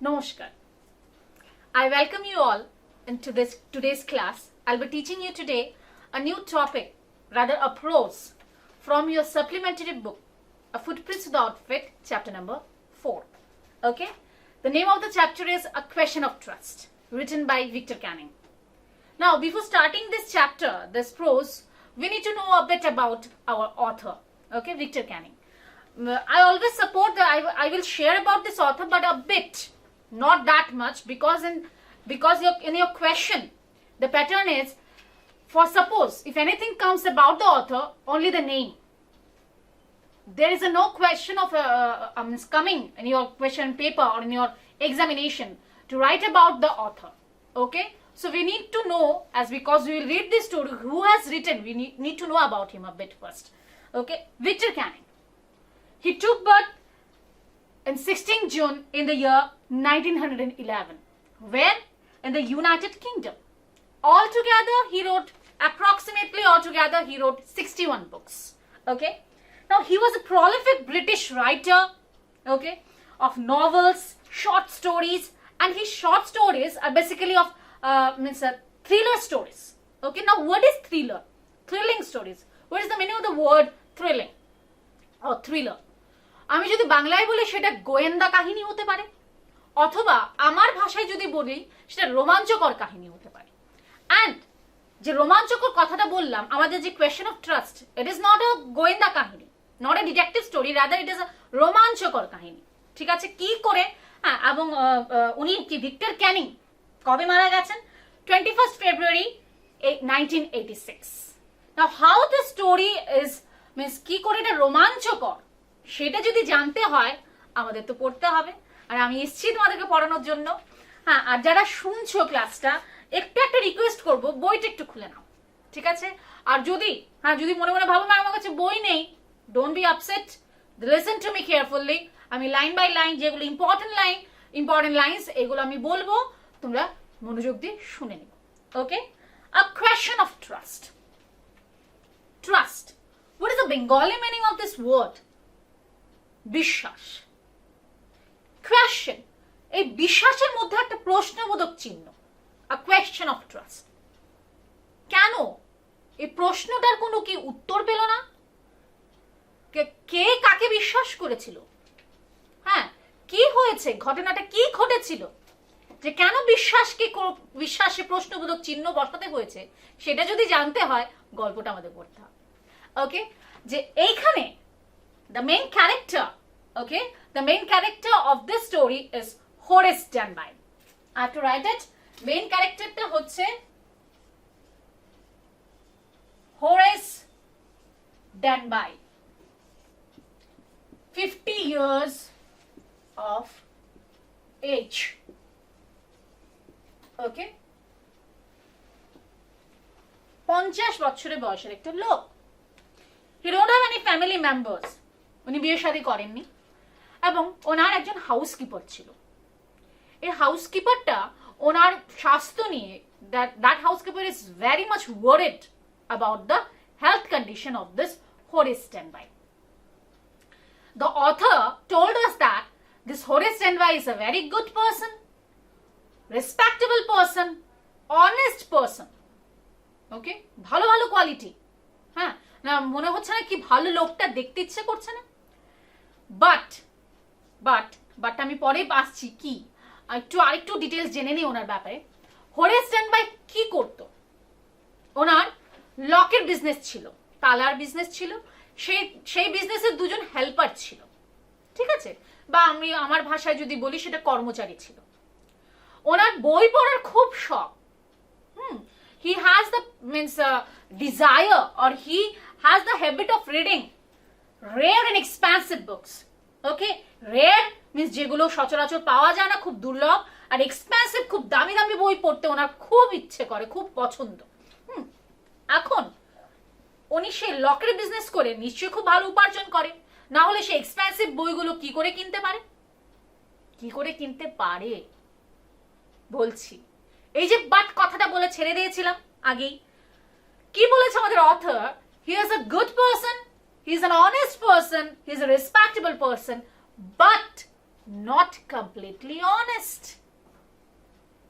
Namaskar. I welcome you all into today's class. I'll be teaching you today a new topic, rather a prose, from your supplementary book, A Footprints to the Outfit, chapter number 4. Okay? The name of the chapter is A Question of Trust, written by Victor Canning. Now, before starting this chapter, this prose, we need to know a bit about our author, okay, Victor Canning. I always support that I will share about this author, but a bit, not that much, because in your question, the pattern is, for suppose, if anything comes about the author, only the name. There is no question of coming in your question paper or in your examination to write about the author, okay? So we need to know, because we will read this story, who has written, we need to know about him a bit first. Okay, Victor Canning. He took birth in 16 June in the year 1911. Where? In the United Kingdom. He wrote 61 books. Okay. Now he was a prolific British writer, okay, of novels, short stories, and his short stories are basically of thriller stories. Okay, now what is thriller? Thrilling stories. What is the meaning of the word thrilling or thriller? আমি যদি বাংলায় বলি সেটা গোয়েন্দা কাহিনী হতে পারে, অথবা আমার ভাষায় যদি বলি সেটা রোমাঞ্চকর কাহিনী হতে পারে। অ্যান্ড যে রোমাঞ্চকর কথাটা বললাম, আমাদের যে question of trust, it is not a গোয়েন্দা কাহিনী, not a detective story, rather it is a রোমাঞ্চকর কাহিনী। ঠিক আছে, কি করে? হ্যাঁ, এবং উনি কি ভিক্টর ক্যানিং কবে মারা গেছেন? 21st February 1986. Now how the story is means কি করে এটা রোমাঞ্চকর সেটা যদি জানতে হয় আমাদের তো পড়তে হবে, আর আমি এসেছি তোমাদেরকে পড়ানোর জন্য। হ্যাঁ, আর যারা শুনছো ক্লাসটা, একটা রিকোয়েস্ট করব, বইটা একটু খুলে নাও, ঠিক আছে? আর যদি মনে মনে ভাবো ম্যাম আমার কাছে বই নেই, don't be upset, listen to me carefully. আমি লাইন বাই লাইন যেগুলো ইম্পর্টেন্ট লাইনস এগুলো আমি বলবো, তোমরা মনোযোগ দিয়ে শুনে নিও। Okay, a question of trust. Trust, what is the Bengali meaning of this word? বিশ্বাস। কোয়েশ্চন, এই বিশ্বাসের মধ্যে একটা প্রশ্নবোধক চিহ্ন, আ কোয়েশ্চন অফ ট্রাস্ট। কেন? এই প্রশ্নটার কোনো কি উত্তর পেল না? কে কাকে বিশ্বাস করেছিল? হ্যাঁ, কি হয়েছে, ঘটনাটা কি ঘটেছিল যে কেন বিশ্বাসে প্রশ্নবোধক চিহ্ন বসাতে হয়েছে, সেটা যদি জানতে হয় গল্পটা আমাদের পড়তে হবে। ওকে, যে এইখানে the main character of this story is Horace Denby. I have to write it. Main character টা হচ্ছে Horace Denby. 50 years of age. Okay? 50 বছরের বয়সের একটা লোক। He don't have any family members. উনি বিয়ে শাদী করেননি, এবং ওনার একজন হাউসকিপার ছিল। এই হাউসকিপারটা ওনার স্বাস্থ্য নিয়ে, that housekeeper is very much worried about the health condition of this Horace Denby. The author told us that this Horace Denby is a very good person, respectable person, honest person. Okay, ভালো quality. হ্যাঁ, না মনে হচ্ছে না কি ভালো লোকটা দেখতে ইচ্ছে করছে না? বাট আমি পরে আসছি, কি আরেকটু ডিটেলস জেনে নিই ওনার ব্যাপারে। হোরেস ডেনবাই কি করত? ওনার লকের বিজনেস ছিল, তালার বিজনেস ছিল। সেই বিজনেসের দুজন হেল্পার ছিল, ঠিক আছে, বা আমি আমার ভাষায় যদি বলি সেটা কর্মচারী ছিল। ওনার বই পড়ার খুব শখ। He has the desire, or he has the habit of reading rare and expensive books. Okay, rare means যেগুলো সচরাচর পাওয়া যায় না, খুব দুর্লভ, আর এক্সপেন্সিভ খুব দামি বই পড়তে ওনার খুব ইচ্ছে করে, খুব পছন্দ। এখন উনি সে লকের বিজনেস করে নিশ্চয়ই খুব ভালো উপার্জন করে, না হলে সে এক্সপেন্সিভ বইগুলো কি করে কিনতে পারে বলছি। এই যে বাট কথাটা বলে ছেড়ে দিয়েছিলাম আগেই, কি বলেছে আমাদের author? He is a good person, he is an honest person, he is a respectable person, but not completely honest.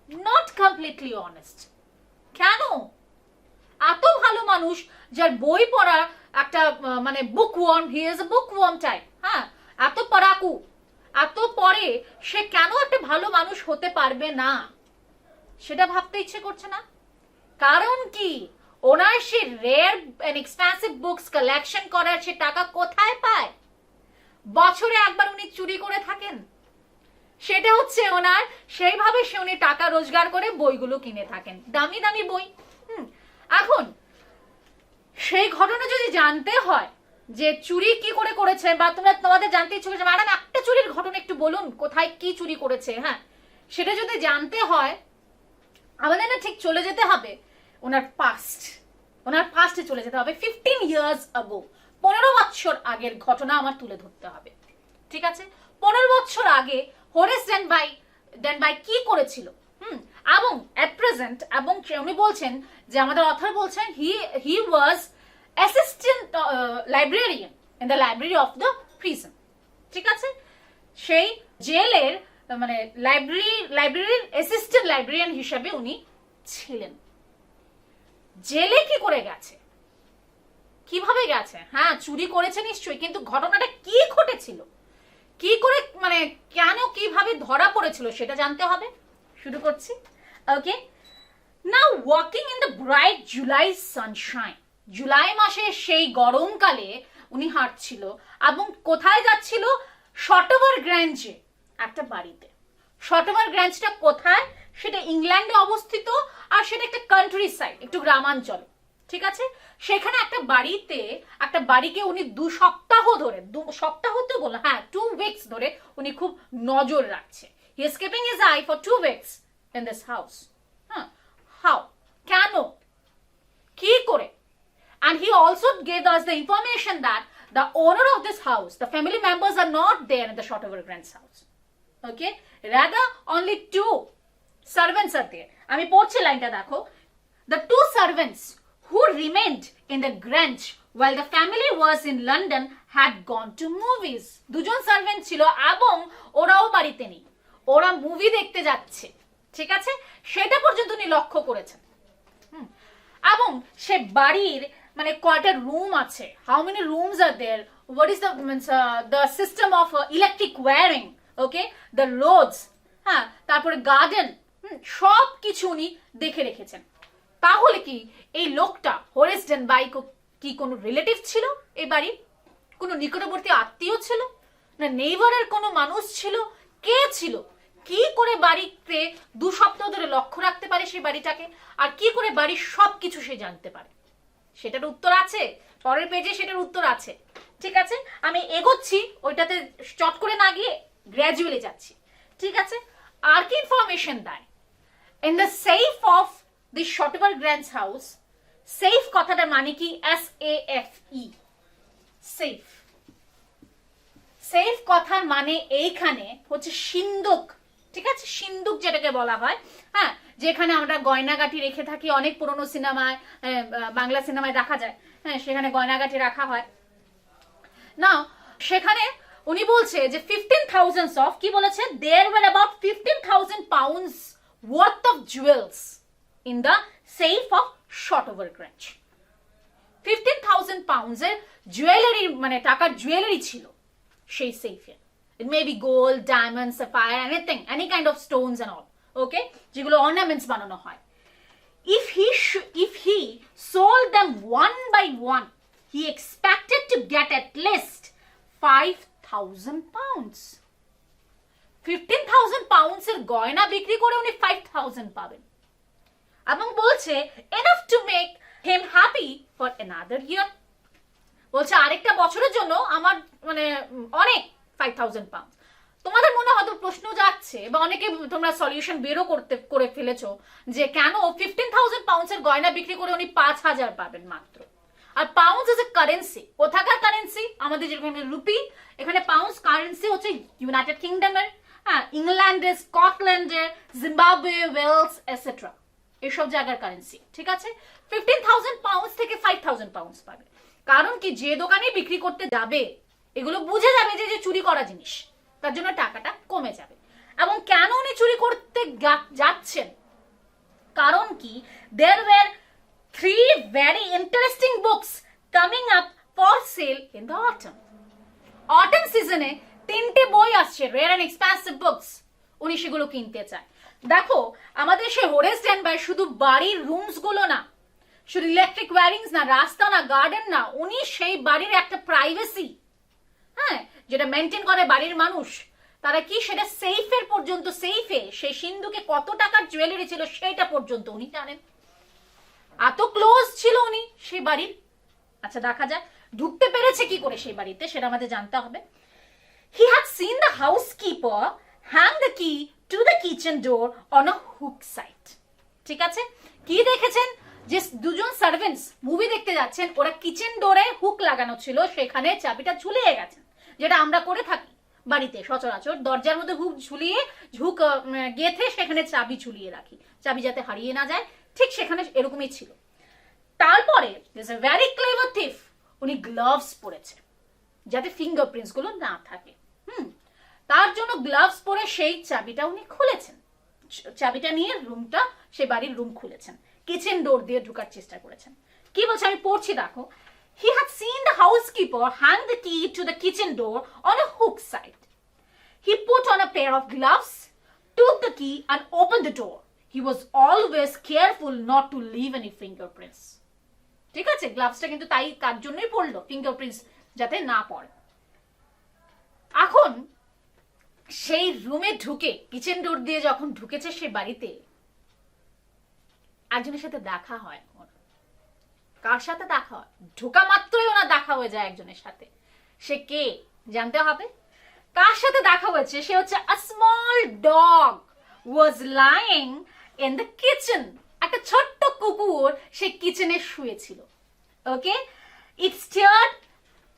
Not completely honest. কেন? এত ভালো মানুষ, যার বই পড়া একটা মানে বুকওয়ার্ম, হি ইজ এ বুকওয়ার্ম টাইপ, হ্যাঁ, এত পড়াকু, এত পড়ে, সে কেন একটা ভালো মানুষ হতে পারবে না? সেটা ভাবতে ইচ্ছে করছে না। কারণ কি, ওনার সে rare and expensive books collection করার সে টাকা কোথায় পায়? বছরে একবার উনি চুরি করে থাকেন, সেটা হচ্ছে ওনার, সেইভাবে সে উনি টাকা রোজগার করে বইগুলো কিনে থাকেন, দামি দামি বই। এখন সেই ঘটনা যদি জানতে হয় যে চুরি কি করে করেছে, বা তোমাদের জানতে ইচ্ছে করছে ম্যাডাম একটা চুরির ঘটনা একটু বলুন, কোথায় কি চুরি করেছে, হ্যাঁ, সেটা যদি জানতে হয় আমাদের না ঠিক চলে যেতে হবে ওনার পাস্টে চলে যেতে হবে। 15 ইয়ার্স আগো, 15 বছর আগের ঘটনা আমার তুলে ধরতে হবে, ঠিক আছে? 15 বছর আগে হোরেস ডেনবাই কি করেছিল, এবং এট প্রেজেন্ট, এবং উনি বলছেন যে আমাদের অথর বলছেন he was assistant librarian in the library of the prison, ঠিক আছে? সেই জেলের মানে লাইব্রেরির অ্যাসিস্ট্যান্ট লাইব্রেরিয়ান হিসেবে উনি ছিলেন। জেলে কি করে গেছে, কিভাবে গেছে? হ্যাঁ, চুরি করেছে নিশ্চয়ই, কিন্তু ঘটনাটা কি ঘটেছিল, কি করে, মানে কেন, কিভাবে ধরা পড়েছিল, সেটা জানতে হবে। শুরু করছি। Okay, now walking in the bright July sunshine, জুলাই মাসে সেই গরমকালে উনি হাঁটছিল, এবং কোথায় যাচ্ছিল? শটওভার গ্র্যাঞ্জে একটা বাড়িতে। শটওভার গ্র্যাঞ্জটা কোথায়? সেটা ইংল্যান্ডে অবস্থিত, আর সেটা একটা কান্ট্রি সাইড, একটু গ্রামাঞ্চলে, ঠিক আছে? সেখানে একটা বাড়িকে উনি 2 সপ্তাহ ধরে, 2 সপ্তাহ তো বললাম, হ্যাঁ 2 উইকস ধরে উনি খুব নজর রাখছে। He is keeping his eye for 2 weeks in this house. হ্যাঁ, হাউ, কেন, কি করে? And he also gave us the information that the owner of this house, the family members are not there in the Shotover Grant's house. Okay, rather only 2 servants are there. আমি পড়ছি লাইনটা দেখো। The 2 servants who remained in the Grange while the family was in London had gone to movies. 2জন servant ছিল এবং ওরাও বাড়িতে নেই, ওরা মুভি দেখতে যাচ্ছে, ঠিক আছে? সেটা পর্যন্ত উনি লক্ষ্য করেছেন। এবং সে বাড়ির মানে কয়টা রুম আছে, how many rooms are there, what is the system of electric wiring, okay, the roads, হ্যাঁ, তারপরে গার্ডেন, সব কিছু উনি দেখে রেখেছেন। তাহলে কি এই লোকটা হোরেস ডেনবাই কি কোনো রিলেটিভ ছিল এই বাড়ির? কোনো নিকটবর্তী আত্মীয় ছিল, না নেইবারের কোনো মানুষ ছিল? কে ছিল? কি করে বাড়িতে 2 সপ্তাহ ধরে লক্ষ্য রাখতে পারে সেই বাড়িটাকে, আর কি করে বাড়ির সবকিছু সে জানতে পারে? সেটার উত্তর আছে পরের পেজে, সেটার উত্তর আছে, ঠিক আছে? আমি এগোচ্ছি, ওইটাতে চট করে না গিয়ে গ্র্যাজুয়ালি যাচ্ছি, ঠিক আছে? আর কি ইনফরমেশন দেয়? In the safe of the Shotover grands house, safe কথাটার মানে কি? SAFE, safe. সেফ কথার মানে এইখানে হচ্ছে সিন্দুক, ঠিক আছে? সিন্দুক যেটাকে বলা হয়, হ্যাঁ, যেখানে আমরা গয়নাগাটি রেখে থাকি, অনেক পুরনো সিনেমায়, বাংলা সিনেমায় দেখা যায়, হ্যাঁ, সেখানে গয়নাগাটি রাখা হয় না। সেখানে উনি বলছে যে 15,000 অফ, কি বলেছে? There were about 15,000 pounds worth of jewels in the safe of Shotover Grange. 15,000 পাউন্ডসের জুয়েলারি, মানে টাকার জুয়েলারি ছিল সেই সেফে। It may be gold, diamonds, sapphire, anything, any kind of stones and all. Okay, যেগুলো ornaments বানানো হয়। If he sold them one by one, he expected to get at least 5,000 pounds. 15,000 pounds এর গয়না বিক্রি করে উনি 5,000 পাবেন, এবং বলছে enough to make him happy for another year. বলছে আরেকটা বছরের জন্য আমার মানে অনেক 5,000 পাউন্ড। তোমাদের মনে হয়তো প্রশ্ন যাচ্ছে, বা অনেকে তোমরা সলিউশন বেরও করে ফেলেছো যে কেন 15,000 পাউন্ডসের গয়না বিক্রি করে উনি 5,000 পাবেন মাত্র। আর পাউন্ডস ইজ এ কারেন্সি, কোথাকার কারেন্সি? আমাদের যেখানে রুপি, এখানে পাউন্ডস কারেন্সি হচ্ছে ইউনাইটেড কিংডমের, হ্যাঁ, ইংল্যান্ডের, স্কটল্যান্ডের, জিম্বাবুয়ে, ওয়েলস এটসেট্রা, এসব জায়গার কারেন্সি, ঠিক আছে? 15,000 পাউন্ডস থেকে 5,000 পাউন্ডস পাবে। কারণ কি, যে দোকানে বিক্রি করতে যাবে এগুলো বুঝে যাবে যে চুরি করা জিনিস, তার জন্য টাকাটা কমে যাবে। এবং কেন উনি চুরি করতে যাচ্ছেন, কারণ কি, there were 3 very interesting books coming up for sale in the autumn. Autumn season-এ 3টে বই আসছে, rare and expensive books, উনি সেগুলো কিনতে চায়। দেখো আমাদের সে হোরেস ড্যানবার্গ শুধু বাড়ির রুমস গুলো না, শুধু ইলেকট্রিক ওয়্যারিংস না, রাস্তা না, গার্ডেন না, উনি সেই বাড়ির একটা প্রাইভেসি, হ্যাঁ, যেটা মেনটেন করে বাড়ির মানুষ, তারা কি সেটা সেফের পর্যন্ত, সেফে সেই সিন্ধুকে কত টাকার জুয়েলারি ছিল সেটা পর্যন্ত উনি জানেন। এত ক্লোজ ছিল উনি সেই বাড়ির। আচ্ছা দেখা যাক ঢুকতে পেরেছে কি করে সেই বাড়িতে, সেটা আমাদের জানতে হবে। He had seen the housekeeper hang the key to the kitchen door on a hook side. ঠিক আছে, কি দেখেছেন, যে দুজন সার্ভেন্টস মুভি দেখতে যাচ্ছেন, ওরা কিচেন ডোরে হুক লাগানো ছিল, সেখানে চাবিটা ঝুলিয়ে গেছেন, যেটা আমরা করে থাকি বাড়িতে সচরাচর, দরজার মধ্যে হুক ঝুলিয়ে হুক গেথে সেখানে চাবি ঝুলিয়ে রাখি, চাবি যাতে হারিয়ে না যায়, ঠিক সেখানে এরকমই ছিল। তারপরে ভেরি ক্লেভার থিফ, উনি গ্লাভস পরেছে যাতে ফিঙ্গারপ্রিন্টস গুলো না থাকে। তার জন্য গ্লাভস পরে সেই চাবিটা উনি খুলেছেন, চাবিটা নিয়ে রুমটা, সে বাড়ির রুম খুলেছেন, কিচেন ডোর দিয়ে ঢোকার চেষ্টা করেছেন। কি বলছে আমি পড়ছি দেখো। He had seen the housekeeper hang the key to the kitchen door on a hook side. He put on a pair of gloves, took the key and opened the door. He was always careful not to leave any fingerprints. ঠিক আছে, গ্লাভসটা কিন্তু তাই তার জন্যই পড়লো, fingerprints যাতে না পড়ে। এখন সেই রুমে ঢুকে, কিচেন ডোর দিয়ে যখন ঢুকেছে সে বাড়িতে, একজনের সাথে দেখা হয়। কার সাথে দেখা হয়? ঢোকা মাত্রই ওনার দেখা হয়ে যায় একজনের সাথে। সে কে জানতে হবে। কার সাথে দেখা হয়েছে? সে হচ্ছে a small dog was lying in the kitchen. একটা ছোট্ট কুকুর সে কিচেনে শুয়েছিল। ওকে, it stirred,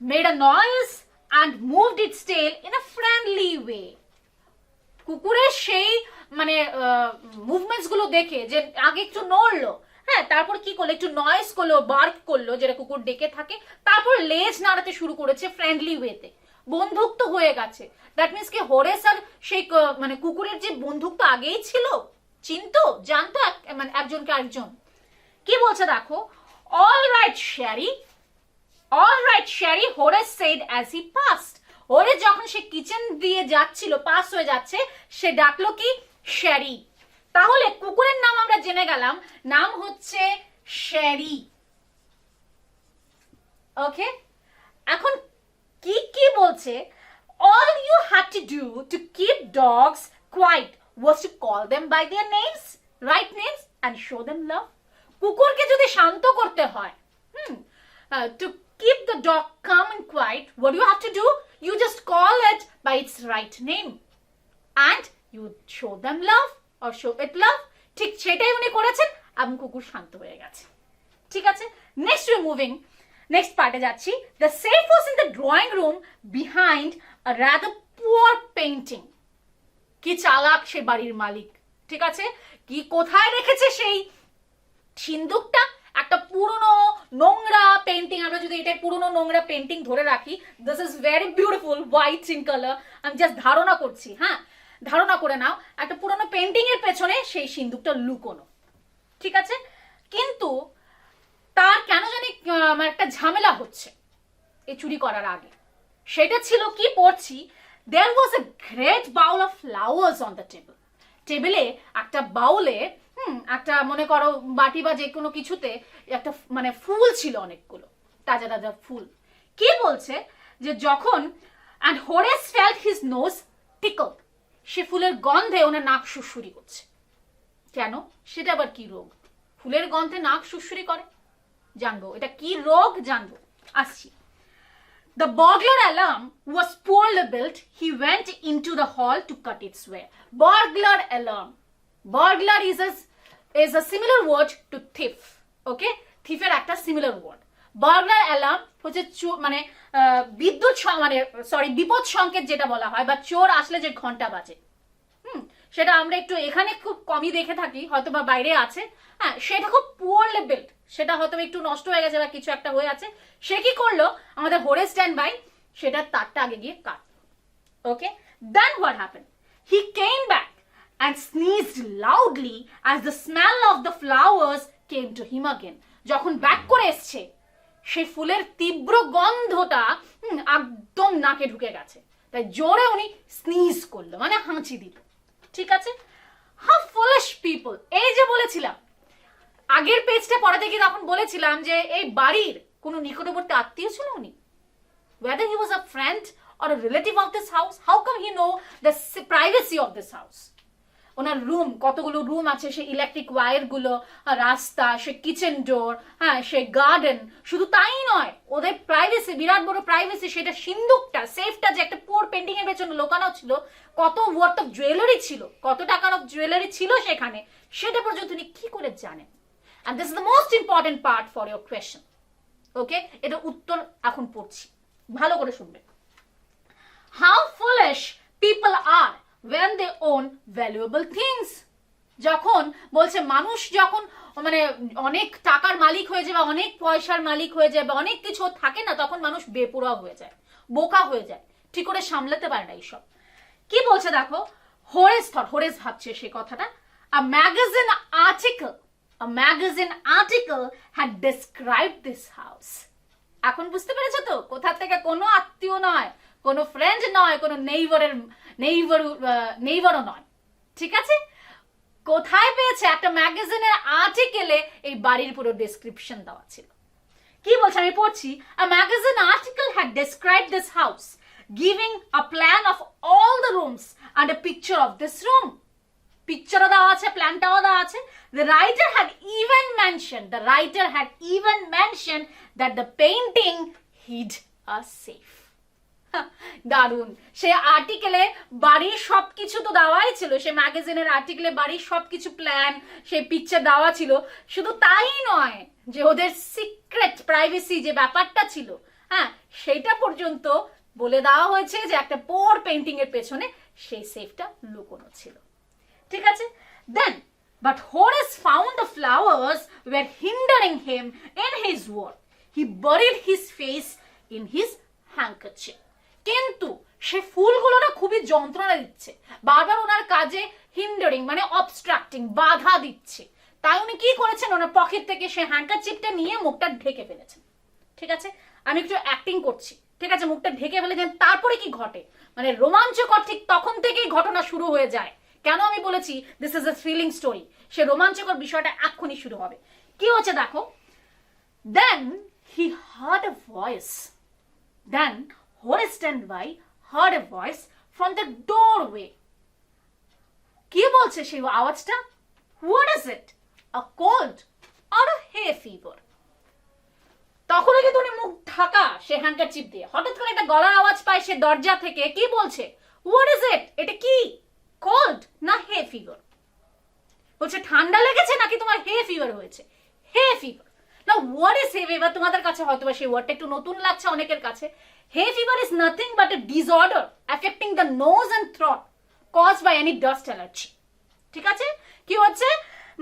made a noise and moved its tail in a friendly way. কুকুরের সেই মানে মুভমেন্টস গুলো দেখে, যে আগে একটু নড়লো, হ্যাঁ, তারপর কি করলো, একটু নয়েজ করলো, বার্ক করলো, যেটা কুকুর ডেকে থাকে, তারপর লেজ নাড়াতে শুরু করেছে ফ্রেন্ডলি ওয়েতে, বন্ধুত্ব হয়ে গেছে। দ্যাট মিনস কি হোরেস আর সেই মানে কুকুরের যে বন্ধুত্ব আগেই ছিল, চিনতো, জানতো মানে একজনকে আরেকজন। কি বলছে দেখো, all right Sherry, all right Sherry, Horace said as he passed. Horace যখন সে কিচেন দিয়ে যাচ্ছিল, পাস হয়ে যাচ্ছে, সে ডাকলো কি, শ্যারি। তাহলে কুকুরের নাম আমরা জেনে গেলাম, নাম হচ্ছে শ্যারি। ওকে, এখন কি কি বলছে, all you had to do to keep dogs quiet was to call them by their names, right names, and show them love. কুকুরকে যদি শান্ত করতে হয়, to keep the dog calm and quiet, what do you have to do? You just call it by its right name and you show them love or show it love. ঠিক সেটাই উনি করেছেন এবং কুকুর শান্ত হয়ে গেছে। ঠিক আছে, নেক্সট উই মুভিং, নেক্সট পার্টে যাচ্ছি। The safe was in the drawing room behind a rather poor painting. কি চালাক সে বাড়ির মালিক, ঠিক আছে, কি কোথায় রেখেছে সেই সিন্দুকটা, একটা পুরনো নোংরা পেন্টিং। আমরা যদি এটা পুরনো নোংরা পেন্টিং ধরে রাখি, this is very beautiful, white in colour, আমি জাস্ট ধারণা করছি, হ্যাঁ, ধারণা করে নাও একটা পুরনো পেন্টিং এর পেছনে সেই সিন্দুকটা লুকোনো, ঠিক আছে। কিন্তু তার কেন জানি একটা ঝামেলা হচ্ছে এই চুরি করার আগে। সেটা ছিল কি, পড়ছি, there was a great bowl of flowers on the table. টেবিলে একটা বাউলে, একটা মনে করো বাটি বা যে কোনো কিছুতে একটা মানে ফুল ছিল, অনেকগুলো তাজা তাজা ফুল। কি বলছে, যে যখন and Horace felt his nose tickle, সে ফুলের গন্ধে ওনার নাক সুরসুরি করছে। কেন, সেটা আবার কি রোগ, ফুলের গন্ধে নাক সুরসুরি করে? জানবো এটা কি রোগ, জানবো, আসছি। The burglar alarm was poorly built. He went into the hall to cut its way. Burglar alarm. Burglar is a similar word to thief. Okay? Thief এর একটা similar word. Burglar alarm হচ্ছে মানে বিদ্যুৎ মানে সরি বিপদ সংকেত যেটা বলা হয়, বা চোর আসলে যে ঘন্টা বাজে, সেটা আমরা একটু এখানে খুব কমই দেখে থাকি, হয়তো বা বাইরে আছে, হ্যাঁ, সেটা খুব পুয়ারলি বিল্ট, সেটা হয়তো একটু নষ্ট হয়ে গেছে বা কিছু একটা হয়ে আছে। সে কি করলো, আমাদের হোরেস ড্যানবার্গ সেটা তারটা আগে গিয়ে কাটলো। ওকে, Then what happened? He came back and sneezed loudly as the smell of the flowers came to him again. যখন ব্যাক করে এসছে সেই ফুলের তীব্র গন্ধটা একদম নাকে ঢুকে গেছে, তাই জোরে উনি স্নিজ করলো, মানে হাঁচি দিল। ঠিক আছে? How foolish people. এই যে বলেছিলাম আগের পেজটা পড়াতে গিয়ে তখন বলেছিলাম যে এই বাড়ির কোনো নিকটবর্তী আত্মীয় ছিল উনি, whether he was a friend or a relative of this house, how come he know the privacy of this house? Owner room, কতগুলো রুম আছে, সে ইলেকট্রিক ওয়্যার গুলো, রাস্তা, সে কিচেন ডোর, হ্যাঁ, সে গার্ডেন, শুধু তাই নয়, ওদের প্রাইভেসি, বিরাট বড় প্রাইভেসি, সেটা সিন্দুকটা, সেফটা যে একটা পোর পেন্টিং এর পেছনে লোকানো ছিল, কত ওয়ার্থ অফ জুয়েলারি ছিল, কত টাকার অফ জুয়েলারি ছিল সেখানে, সেটা পর্যন্ত উনি কি করে জানেন? And this is the most important part for your question. Okay? এটা উত্তর এখন পড়ছি, ভালো করে শুনবে। How foolish people are when they own valuable things. যখন বলছে মানুষ যখন মানে অনেক টাকার মালিক হয়ে যায় বা অনেক পয়সার মালিক হয়ে যায় বা অনেক কিছু থাকে না, তখন মানুষ বেপরোয়া হয়ে যায়, বোকা হয়ে যায়, ঠিক করে সামলাতে পারে না এইসব। কি বলছে দেখো, হোরেস ভাবছে সে কথাটা। A magazine article had described this house. এখন বুঝতে পেরেছো তো কোথা থেকে? কোনো আত্মীয় নয়, কোনো ফ্রেন্ড নয়, কোনো নেইবারও নয়। ঠিক আছে? কোথায় পেয়েছে? একটা ম্যাগাজিনের আর্টিকেলে এই বাড়ির পুরো ডেসক্রিপশন দেওয়া ছিল। কি বলছে আমি পড়ছি। A magazine article had described this house, giving a plan of all the rooms and a picture of this room. পিকচারও দেওয়া আছে, প্ল্যানটাও দেওয়া আছে। The writer had even mentioned that the painting hid a safe. দারুন। সে আর্টিকেলে বাড়ির সবকিছু তো দেওয়াই ছিল, সে ম্যাগাজিনের আর্টিকেলে বাড়ির সবকিছু প্ল্যান, সেই পিকচার দেওয়া ছিল। শুধু তাই নয়, যে ওদের সিক্রেট প্রাইভেসি যে ব্যাপারটা ছিল, হ্যাঁ, সেটা পর্যন্ত বলে দেওয়া হয়েছে যে একটা পোর পেইন্টিং এর পেছনে সেই সেফটা লুকোনো ছিল। ঠিক আছে? Then, but Horace found the flowers were hindering him in his work. He buried his face in his handkerchief. কিন্তু সে ফুলগুলো না খুবই যন্ত্রণা দিচ্ছে, বারবার ওনার কাজে হিন্ডারিং মানে অবস্ট্রাক্টিং, বাধা দিচ্ছে। তাই উনি কি করেছেন, ওনার পকেট থেকে সে হ্যান্ডকারচিপটা নিয়ে মুখটা ঢেকে ফেলেছেন। ঠিক আছে? আমি একটু অ্যাক্টিং করছি। ঠিক আছে? মুখটা ঢেকে ফেলেছেন, তারপরে কি ঘটে, মানে রোমাঞ্চকর ঠিক তখন থেকেই ঘটনা শুরু হয়ে যায়। কেন আমি বলেছি this is a thrilling story, সে রোমাঞ্চকর বিষয়টা এক্ষুনি শুরু হবে। কি হচ্ছে দেখো। Then he heard a voice. Then Horace Tenby heard a voice from the doorway. কি বলছে সেই আওয়াজটা? What is it? A cold or a hay fever? তখন কিন্তু উনি মুখ ঢাকা সে হ্যান্ডকারচিপ দিয়ে, হঠাৎ করে একটা গলার আওয়াজ পায় সে দরজা থেকে। কি বলছে? What is it? এটা কি? কোল্ড না হে ফিভার? বলছে ঠান্ডা লেগেছে নাকি তোমার হে ফিভার হয়েছে? হে ফিভার। না হোয়াট ইজ হে ফিভার? তোমাদের কাছে হয়তো সেই ওয়ার্ডটা একটু নতুন লাগছে অনেকের কাছে। Hay fever is nothing but a disorder affecting the nose and throat caused by any dust allergy. ঠিক আছে? কি হচ্ছে,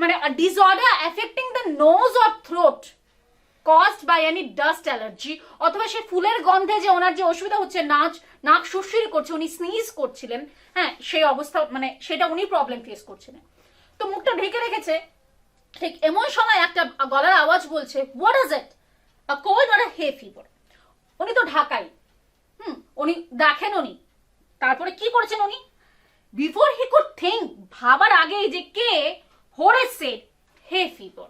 মানে disorder affecting the nose or throat caused by any dust allergy, অথবা সেই ফুলের গন্ধে যে ওনার যে অসুবিধা হচ্ছে, নাক সুরসুরি করছে, উনি স্নিজ করছিলেন, হ্যাঁ, সেই অবস্থা, মানে সেটা উনি প্রবলেম ফেস করছিলেন। তো মুখটা ঢেকে রেখেছে। ঠিক এমন সময় একটা গলার আওয়াজ বলছে what is it? A cold or a hey fever? উনি তো ঢাকাই, উনি দেখেন উনি। তারপরে কি করেছেন উনি? বিফোর হি কুড থিঙ্ক, ভাবার আগেই যে কে, Horace said hay fever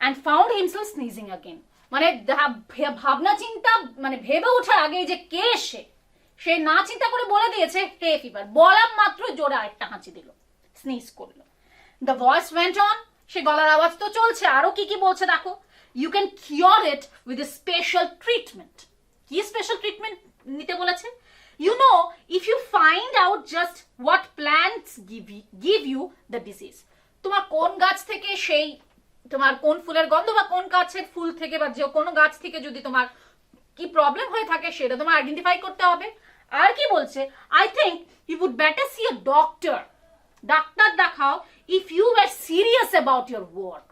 and found himself sneezing again. মানে ভাবনা চিন্তা মানে ভেবে ওঠার আগে যে কে সে না চিন্তা করে বলে দিয়েছে হে ফিভার। বলা মাত্র জোরে আরেকটা হাঁচি দিল, স্নিজ করলো। The voice went on. সে গলার আওয়াজ তো চলছে, আরো কি কি বলছে দেখো। You can cure it with a special treatment. কি স্পেশাল ট্রিটমেন্ট নিতে বলেছে? You know, if you find out just what plants give you the disease. তোমার কোন গাছ থেকে সেই, তোমার কোন ফুলের গন্ধ বা কোন গাছের ফুল থেকে বা যে কোনো গাছ থেকে যদি তোমার কি প্রবলেম হয়ে থাকে সেটা তোমার আইডেন্টিফাই করতে হবে। আর কি বলছে? I think you would better see a doctor. ডাক্তার দেখাও if you are serious about your work.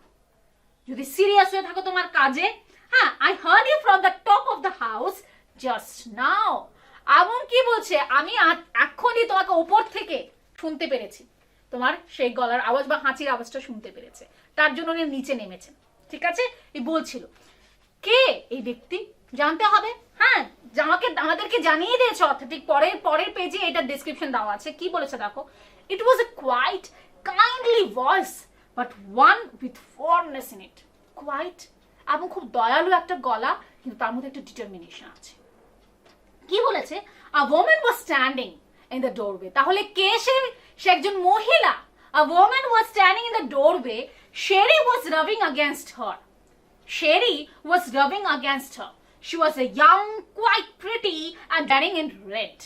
যদি সিরিয়াস হয়ে থাকো তোমার কাজে। হ্যাঁ, I heard you from the top of the house just now. এমন কি বলছে, আমি এক্ষুনি তোমাকে উপর থেকে শুনতে পেরেছি, তোমার সেই গলার আওয়াজ বা হাঁচির আওয়াজটা শুনতে পেরেছে, তার জন্য উনি নিচে নেমেছেন। ঠিক আছে, এই বলছিল। কে এই ব্যক্তি জানতে হবে। হ্যাঁ, আমাদেরকে জানিয়ে দিয়েছে অথেন্টিক, পরের পেজে এটা ডেসক্রিপশন দেওয়া আছে। কি বলেছে দেখো, it was a quite kindly voice but one with firmness in it. Quite এবং খুব দয়ালু একটা গলা, কিন্তু তার মধ্যে একটা ডিটারমিনেশন আছে। কি বলেছে, a woman was standing in the doorway. তাহলে কে সে? সে একজন মহিলা। A woman was standing in the doorway, Sherry was rubbing against her. Sherry was rubbing against her. She was a young, quite pretty and wearing in red.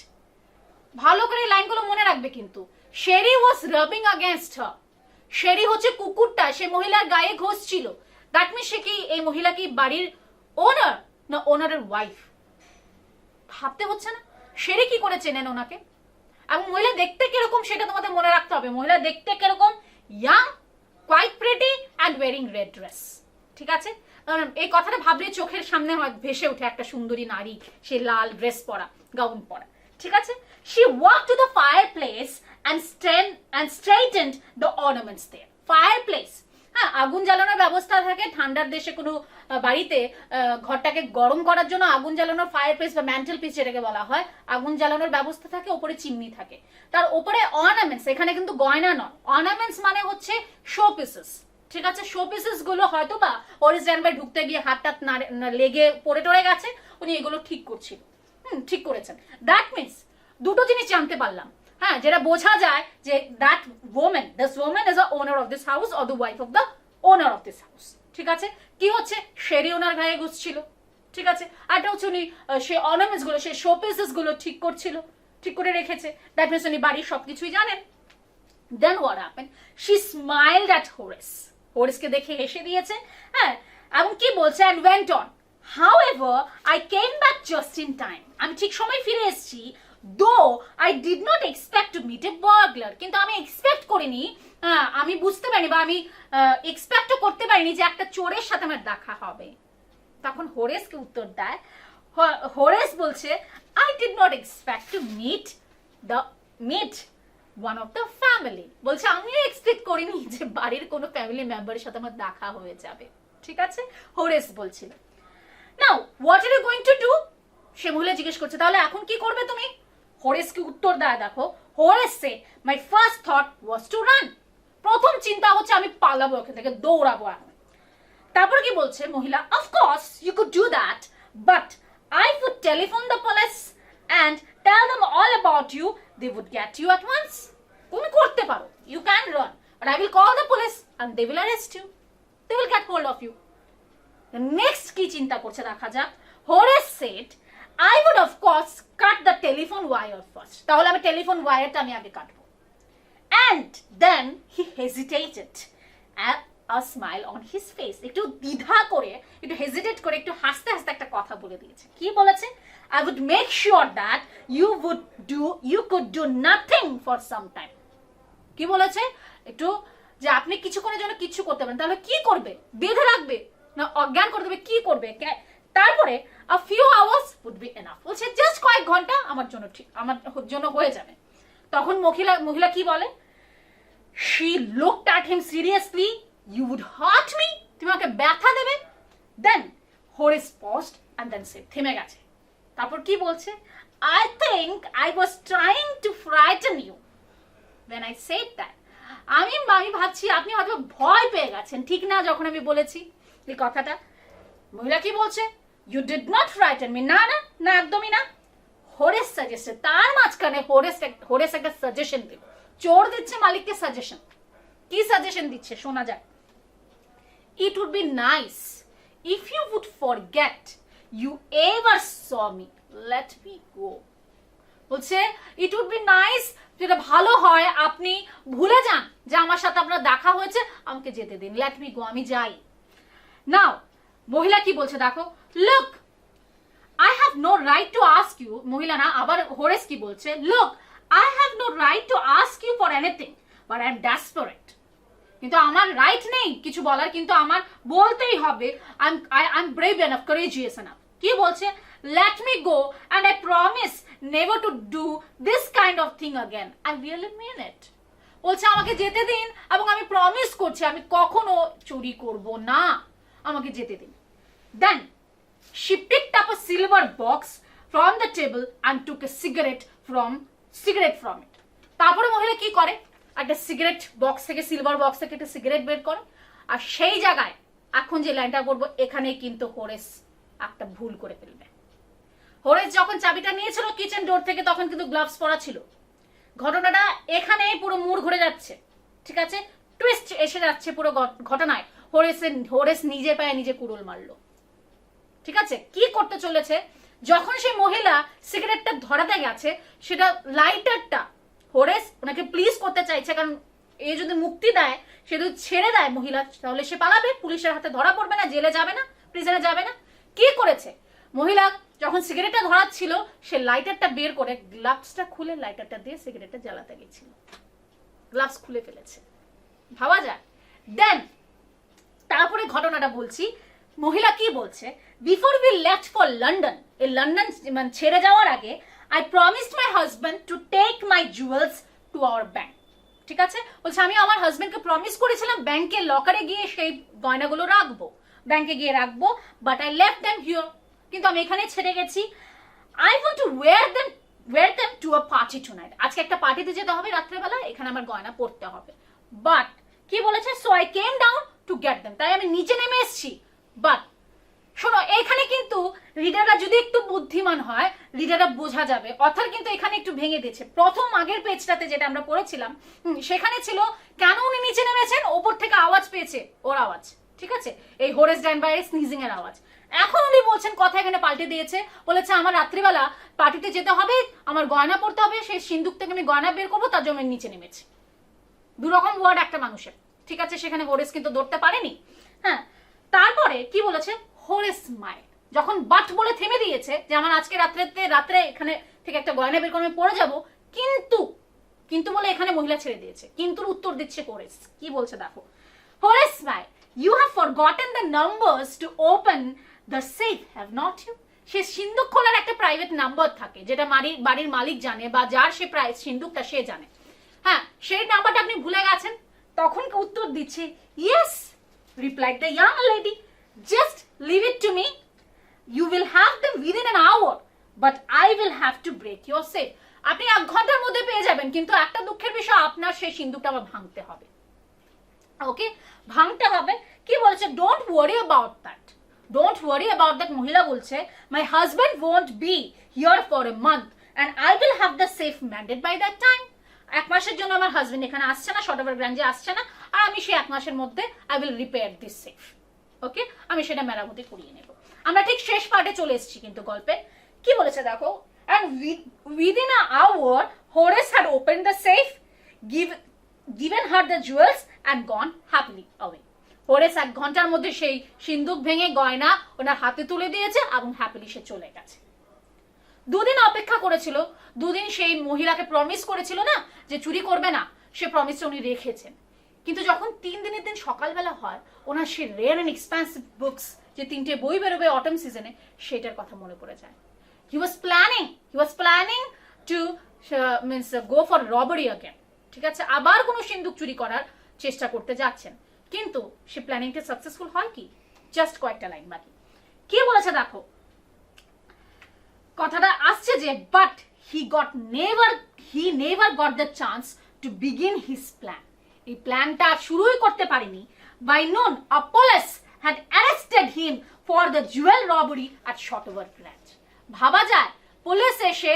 ভালো করে লাইনগুলো মনে রাখবে কিন্তু। Sherry was rubbing against her. Sherry হচ্ছে কুকুরটা, সে মহিলার গায়ে ঘষছিল। দ্যাট মিন্স সে কি, এই মহিলা কি বাড়ির ওনার না ওনারের ওয়াইফ? ভাবতে হচ্ছে না শেরি কি করে চেনেন ওনাকে, এবং মহিলা দেখতে কিরকম সেটা তোমাদের মনে রাখতে হবে। মহিলা দেখতে কিরকম, young, quite pretty and wearing red dress. ঠিক আছে, এই কথাটা ভাবলে চোখের সামনে হয় ভেসে ওঠে একটা সুন্দরী নারী, সে লাল ড্রেস পরা, গাউন পরা। ঠিক আছে, she walked to the fireplace and straightened the ornaments there. Fireplace, হ্যাঁ, আগুন জ্বালানোর ব্যবস্থা থাকে ঠান্ডার দেশে কোনো বাড়িতে। ঘরটাকে গরম করার জন্য আগুন জ্বালানোর ফায়ারপ্লেস বা ম্যান্টেল পিস যেটাকে বলা হয়, আগুন জ্বালানোর ব্যবস্থা থাকে, উপরে চিমনি থাকে, তার উপরে অর্নামেন্টস। এখানে কিন্তু গয়না নয়, অর্নামেন্টস মানে হচ্ছে শো পিসেস। ঠিক আছে, শো পিসেস গুলো হয়তো বা হরিজন ভাই ঢুকতে গিয়ে হাতটা লেগে পড়ে টরে গেছে, উনি এগুলো ঠিক করছিল। ঠিক করেছেন। দ্যাট মিন্স দুটো জিনিস জানতে পারলাম, হ্যাঁ, যেটা বোঝা যায় যে that woman, this woman is a owner of this house or the wife of the owner of this house. ঠিক আছে, কি হচ্ছে, শেরি ওনার গায়ে ঘুষছিল। ঠিক আছে, আরটা হচ্ছে উনি সে অর্নামেন্টস গুলো, সে শো পিসেস গুলো ঠিক করছিল, ঠিক করে রেখেছে। দ্যাট মিন্স উনি বাড়ির সবকিছুই জানেন। Then what happened? She smiled at Horace. হোরেসকে দেখে হেসে দিয়েছে। হ্যাঁ, এবং কি বলছে, and went on. However, I came back just in time. আমি ঠিক সময় ফিরে এসেছি। Though I did not expect to meet a burglar. কিন্তু আমি এক্সপেক্ট করিনি, আমি বুঝতে পারিনি বা আমি এক্সপেক্টও করতে পারিনি যে একটা চোরের সাথে আমার দেখা হবে। তখন হোরেসকে উত্তর দেয়, হোরেস বলছে, I did not expect to meet one of the family. বলছে আমিও এক্সপেক্ট করিনি যে বাড়ির কোনো ফ্যামিলি মেম্বারের সাথে আমার দেখা হয়ে যাবে। ঠিক আছে, হোরেস বলছিল। Now what are you going to do? সে মহিলা জিজ্ঞেস করছে, তাহলে এখন কি করবে তুমি? হোরেসকে উত্তর দেয়, দেখো, Horace say, my first thought was to run. প্রথম চিন্তা হচ্ছে আমি পালাবো এখান থেকে, দৌড়াবো এখন। তারপর কি বলছে মহিলা, of course you could do that, but I would telephone the police and tell them all about you. They would get you at once. তুমি করতে পারো, you can run, but I will call the police and they will arrest you. They will get hold of you. The next কি চিন্তা করছে দেখা যাক। Horace said, I would of course cut the telephone wire first. তাহলে আমি telephone ওয়্যারটা আমি আগে কাটবো। And then he hesitated. A smile on his face. একটু দ্বিধা করে, একটু হেজিটেট করে, একটু হাসতে হাসতে একটা কথা বলে দিয়েছে। কি বলেছে? I would make sure that you could do nothing for some time. কি বলেছে? একটু যে আপনি কিছুক্ষণের জন্য কিছু করতে পারেন। তাহলে কি করবে? বেঁধে রাখবে না অজ্ঞান করে দেবে? কি করবে? তারপরে a few hours would be enough. বলছে জাস্ট কয়েক ঘন্টা আমার জন্য হয়ে যাবে। তখন মহিলা কি বলে? She looked at him seriously. You would hurt me? তুমি আমাকে ব্যথা দেবে? Then Horace paused and then said, থেমে গেছে। তারপর কি বলছে? I think I was trying to frighten you when I said that. আমি ভাবছি আপনি হয়তো ভয় পেয়ে গেছেন, ঠিক না, যখন আমি বলেছি এই কথাটা। মহিলা কি বলছে? You did not frighten me. না না না, একদমই না। হোরেস সাজেস্টেড, তার মাঝখানে হোরেস একটা সাজেশন দিল। চোর দিচ্ছে মালিককে সাজেশন। কি সাজেশন দিচ্ছে শোনা যায়। It would be nice if you would forget you ever saw me. Let me go. বলছে it would be nice, যেটা ভালো হয় আপনি ভুলে যান যে আমার সাথে আপনার দেখা হয়েছে, আমাকে যেতে দিন, let me go, আমি যাই। নাও মহিলা কি বলছে দেখো, look, I have no right to ask you. মহিলা না, আবার হোরেস কি বলছে, look, I have no right to ask you for anything, but I am desperate. কিন্তু আমার রাইট নেই কিছু বলার, কিন্তু আমার বলতেই হবে। I'm brave enough, courageous enough. কি বলছে? let me go and I promise never to do this kind of thing again. I really mean it. বলছে আমাকে যেতে দিন এবং আমি প্রমিস করছি আমি কখনো চুরি করব না, আমাকে যেতে দিন। Then she picked up a silver box from the table and took a cigarette from it. তারপরে মহিলা কি করে, একটা সিগারেট বক্স থেকে, সিলভার বক্স থেকে একটা সিগারেট বের করে। আর সেই জায়গায় এখন যে লাইনটা করবো, এখানে কিন্তু হোরেস একটা ভুল করে ফেলবে। হোরেস যখন চাবিটা নিয়েছিল কিচেন ডোর থেকে, তখন কিন্তু গ্লাভস পরা ছিল। ঘটনাটা এখানেই পুরো মুড় ঘুরে যাচ্ছে, ঠিক আছে, টুইস্ট এসে যাচ্ছে পুরো ঘটনায়। হোরেস নিজের পায়ে নিজে কুড়ুল মারলো, ঠিক আছে। কি করতে চলেছে, যখন সেই মহিলা সিগারেটটা ধরাতে গেছে, সেটা লাইটারটা হোরেস ওনাকে প্লিজ করতে চাইছে, কারণ এ যদি মুক্তি দেয়, সে যদি ছেড়ে দেয় মহিলা, তাহলে সে পালাবে, পুলিশের হাতে ধরা পড়বে না, জেলে যাবে না, প্রিজনে যাবে না। কি করেছে মহিলা, যখন সিগারেটটা ধরাচ্ছিল, সে লাইটারটা বের করে গ্লাভসটা খুলে লাইটারটা দিয়ে সিগারেটটা জ্বালাতে গেছিল, গ্লাভস খুলে ফেলেছে, ভাবা যায়। দেন তারপরে ঘটনাটা বলছি, মহিলা কি বলছে, before we left for London, এই লন্ডন মানে ছেড়ে যাওয়ার আগে, I promised my husband to take my jewels to our bank. ঠিক আছে, বলছে আমি আমার হাজবেন্ডকে প্রমিস করেছিলাম ব্যাংকের লকারে গিয়ে সেই গয়নাগুলো রাখবো, ব্যাংকে গিয়ে রাখবো, but I left them here, কিন্তু আমি এখানে ছেড়ে গেছি। I want to wear them to a party tonight. আজকে একটা পার্টিতে যেতে হবে রাত্রেবেলা, এখানে আমার গয়না পরতে হবে। বাট কি বলেছে, so I came down to get them, তাই আমি নিচে নেমে এসেছি। বাট শোনো, এখানে কিন্তু রিডাররা যদি একটু বুদ্ধিমান হয়, রিডাররা বোঝা যাবে। অর্থাৎ কিন্তু এখানে একটু ভেঙে দিয়েছে। প্রথম আগের পেজটাতে যেটা আমরা পড়েছিলাম, সেখানে ছিল কেন উনি নিচে নেমেছেন, ওপর থেকে আওয়াজ পেয়েছে, ওর আওয়াজ, ঠিক আছে, এই হোরেস ড্যানবারের স্নিজিং এর আওয়াজ। এখন উনি বলছেন কথা এখানে পাল্টে দিয়েছে, বলেছে আমার রাত্রিবেলা পার্টিতে যেতে হবে, আমার গয়না পড়তে হবে, সেই সিন্দুক থেকে আমি গয়না বের করবো, তার জন্য নিচে নেমেছি। দুরকম ওয়ার্ড একটা মানুষের, ঠিক আছে, সেখানে হোরেস কিন্তু ধরতে পারেনি। হ্যাঁ, তারপরে কি বলেছে, হোরেস স্মাইল, যখন বাট বলে থেমে দিয়েছে যে আমার আজকে রাত্রে এখানে থেকে একটা গয়না বের করে পড়ে যাবো, কিন্তু বলে এখানে মহিলা ছেড়ে দিয়েছে। কিন্তুর উত্তর দিচ্ছে হোরেস, কি বলছে দেখো, Horace smile, you have forgotten the numbers to open the safe, have not you? সে সিন্দুক খোলার একটা প্রাইভেট নাম্বার থাকে, যেটা বাড়ির মালিক জানে, বা যার সে সিন্দুকটা সে জানে। হ্যাঁ, সেই নাম্বারটা আপনি ভুলে গেছেন। তখন উত্তর দিচ্ছে, yes, replied the young lady, just leave it to me, you will have them within an hour, but I will have to break your safe. আপনি 1 ঘন্টার মধ্যে পেয়ে যাবেন, কিন্তু একটা দুঃখের বিষয়, আপনার সেই সিন্দুকটা আবার ভাঙতে হবে। ওকে, ভাঙতে হবে। কি বলছে, ডোন্ট ওয়ারি অ্যাবাউট দ্যাট, মহিলা বলছে, my husband won't be here for a month and I will have the safe mended by that time. 1 মাসের জন্য আমার হাজবেন্ড এখানে আসছে না, শর্টওভার গ্রাঞ্জে আসছে না, আর আমি সেই 1 মাসের মধ্যে I will repair this safe. ওকে, আমি সেটা মেরামতি করিয়ে নেব। আমরা ঠিক শেষ পার্টে চলে এসেছি কিন্তু গল্পে। কি বলেছে দেখো, and within an hour Horace had opened the safe, given her the jewels and gone happily away. Horace 1 ঘন্টার মধ্যে সেই সিন্দুক ভেঙে গয়না ওনার হাতে তুলে দিয়েছে এবং হ্যাপিলি সে চলে গেছে। 2 দিন অপেক্ষা করেছিল, 2 দিন সেই মহিলাকে প্রমিস করেছিল না যে চুরি করবে না, সে প্রমিসটা উনি রেখেছেন। কিন্তু যখন 3 দিনের দিন সকালবেলা হয়, ওনার সেই রেয়ার অ্যান্ড এক্সপেন্সিভ বুকস, যে 3টে বই বেরোবে অটম সিজনে, সেটার কথা মনে পড়ে যায়। He was planning to go for robbery again, ঠিক আছে, আবার কোনো সিন্দুক চুরি করার চেষ্টা করতে যাচ্ছেন। কিন্তু সে প্ল্যানিংটা সাকসেসফুল হয় কি, জাস্ট কয়েকটা লাইন বাকি। কি বলেছে দেখো, কথাটা আসছে যে, but he never got the chance to begin his plan. এই প্ল্যানটা শুরুই করতে পারেনি। By noon a police had arrested him for the jewel robbery at Shortover Grange. ভাবা যায়, পুলিশ এসে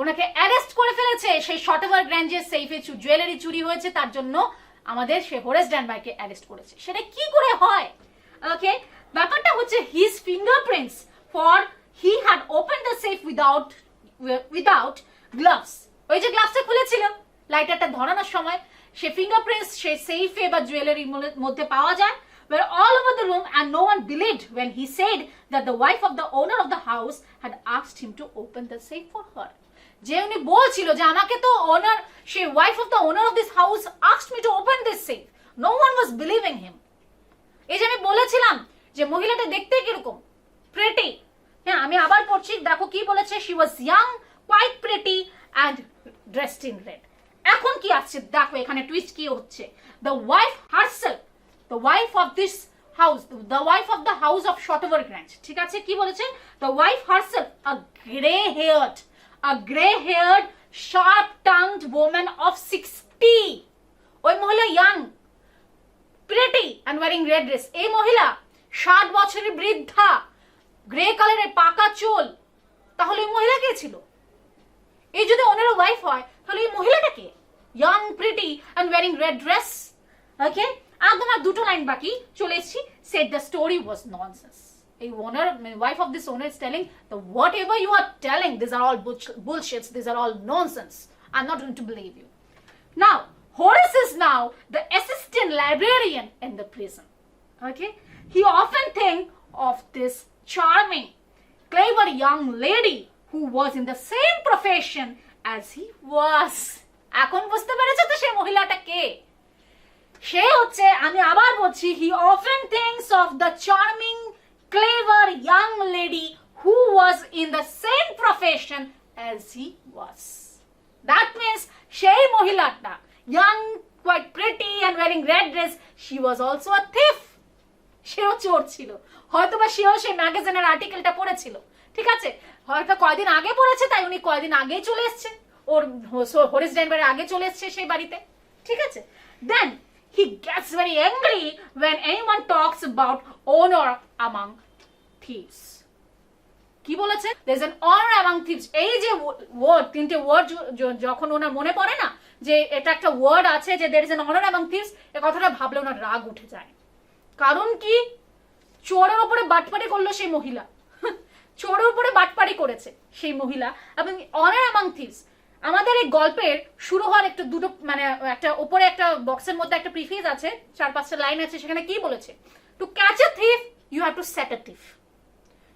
ওনাকে অ্যারেস্ট করে ফেলেছে, সেই শর্টওভার গ্র্যাঞ্জের সেফে জুয়েলারি চুরি হয়েছে, তার জন্য আমাদের সে হোরেস ড্যানবারকে অ্যারেস্ট করেছে। সেটা কি করে হয়? ওকে, ব্যাপারটা হচ্ছে his fingerprints, for he had open the safe without gloves. ওই যে গ্লাভসটা খুলেছিল লাইটারটা ধরানোর সময়, সে ফিঙ্গারপ্রিন্টস সে সেফে বা জুয়েলারির মধ্যে পাওয়া যায়, were all over the room and no one believed when he said that the wife of the owner of the house had asked him to open the safe for her. যে উনি বলছিল যে আমাকে তো she wife of the owner of this house asked me to open this safe. No one was believing him. এই যে আমি বলেছিলাম যে মহিলাটা দেখতে কিরকম প্রেটি, হ্যাঁ, আমি আবার পড়ছি, দেখো কি বলেছে, she was young, quite pretty and dressed in red. এখন কি আসছে দেখো, এখানে টুইস্ট কি হচ্ছে, the wife herself, the wife of this house, the wife of the house of Shotover Grange, ঠিক আছে, কি বলেছে, the wife herself, a gray haired sharp tongued woman of 60, ওই মহিলা young, pretty and wearing red dress, এই মহিলা 60 বছরের বৃদ্ধা, গ্রে কালারের পাকা চুল, তাহলে এই মহিলা কে ছিল? এই যদি ওনার ওয়াইফ হয় তাহলে এই মহিলাটা কে? Young, pretty and wearing red dress. Okay, একদম আর দুটো লাইন বাকি, চলে এসেছি। Said the story was nonsense. এই ওনার wife of this owner is telling the whatever you are telling, this are all bullshits, this are all nonsense, I am not going to believe you. Now Horace is now the assistant librarian in the prison. Okay, he often think of this charming, clever young lady who was in the same profession as he was. এখন বুঝতে পেরেছো তো সেই মহিলাটা কে? সে হচ্ছে, আমি আবার বলছি, he often thinks of the charming, clever young lady who was in the same profession as he was. That means সেই মহিলাটা young, quite pretty and wearing red dress, she was also a thief. সেও চোর ছিল, হয়তোবা সেও সেই ম্যাগাজিনের আর্টিকেলটা পড়েছিল, ঠিক আছে, হয়তো কয়দিন আগে পড়েছে, তাই উনি কয়দিন আগেই চলে এসছে, ওর হরিস ডেনবারের আগে চলে এসছে সেই বাড়িতে, ঠিক আছে। Then he gets very angry when anyone talks about honor among thieves. কি বলেছে, there is an honor among thieves, এই যে ওয়ার্ড, তিনটে ওয়ার্ড যখন ওনার মনে পড়ে না যে এটা একটা ওয়ার্ড আছে যে there is an honor among thieves, এই কথাটা ভাবলে ওনার রাগ উঠে যায়। কারণ কি, চোরের উপরে বাটপাড়ি করলো সেই মহিলা, চোরের উপরে বাটপাড়ি করেছে সেই মহিলা, এবং অনার অ্যামাং থিভস। আমাদের এই গল্পের শুরু হওয়ার একটু দুটো মানে একটা উপরে একটা বক্সের মধ্যে একটা প্রিফেস আছে, 4-5টা লাইন আছে, সেখানে কি বলেছে, to catch a thief you have to set a thief.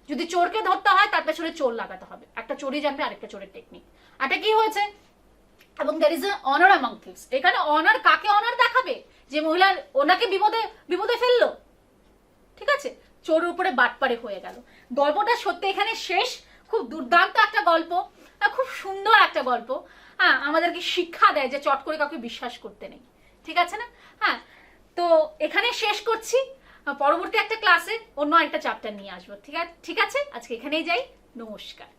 যদি চোরকে ধরতে হয় তার পেছনে চোর লাগাতে হবে, একটা চোরই জানবে আরেকটা চোরের টেকনিক। এটা কি হয়েছে, এবং there is a honour among thieves. এখানে অনার কাকে অনার দেখাবে, যে মহিলা ওনাকে বিপদে ফেললো, ঠিক আছে, চোরের উপরে বাটপাড়ি হয়ে গেল। গল্পটা সত্যি এখানে শেষ। খুব দুর্দান্ত একটা গল্প, খুব সুন্দর একটা গল্প। হ্যাঁ, আমাদেরকে শিক্ষা দেয় যে চট করে কাউকে বিশ্বাস করতে নেই, ঠিক আছে না? হ্যাঁ, তো এখানে শেষ করছি, পরবর্তী একটা ক্লাসে অন্য একটা চ্যাপ্টার নিয়ে আসবো, ঠিক আছে? আজকে এখানেই যাই, নমস্কার।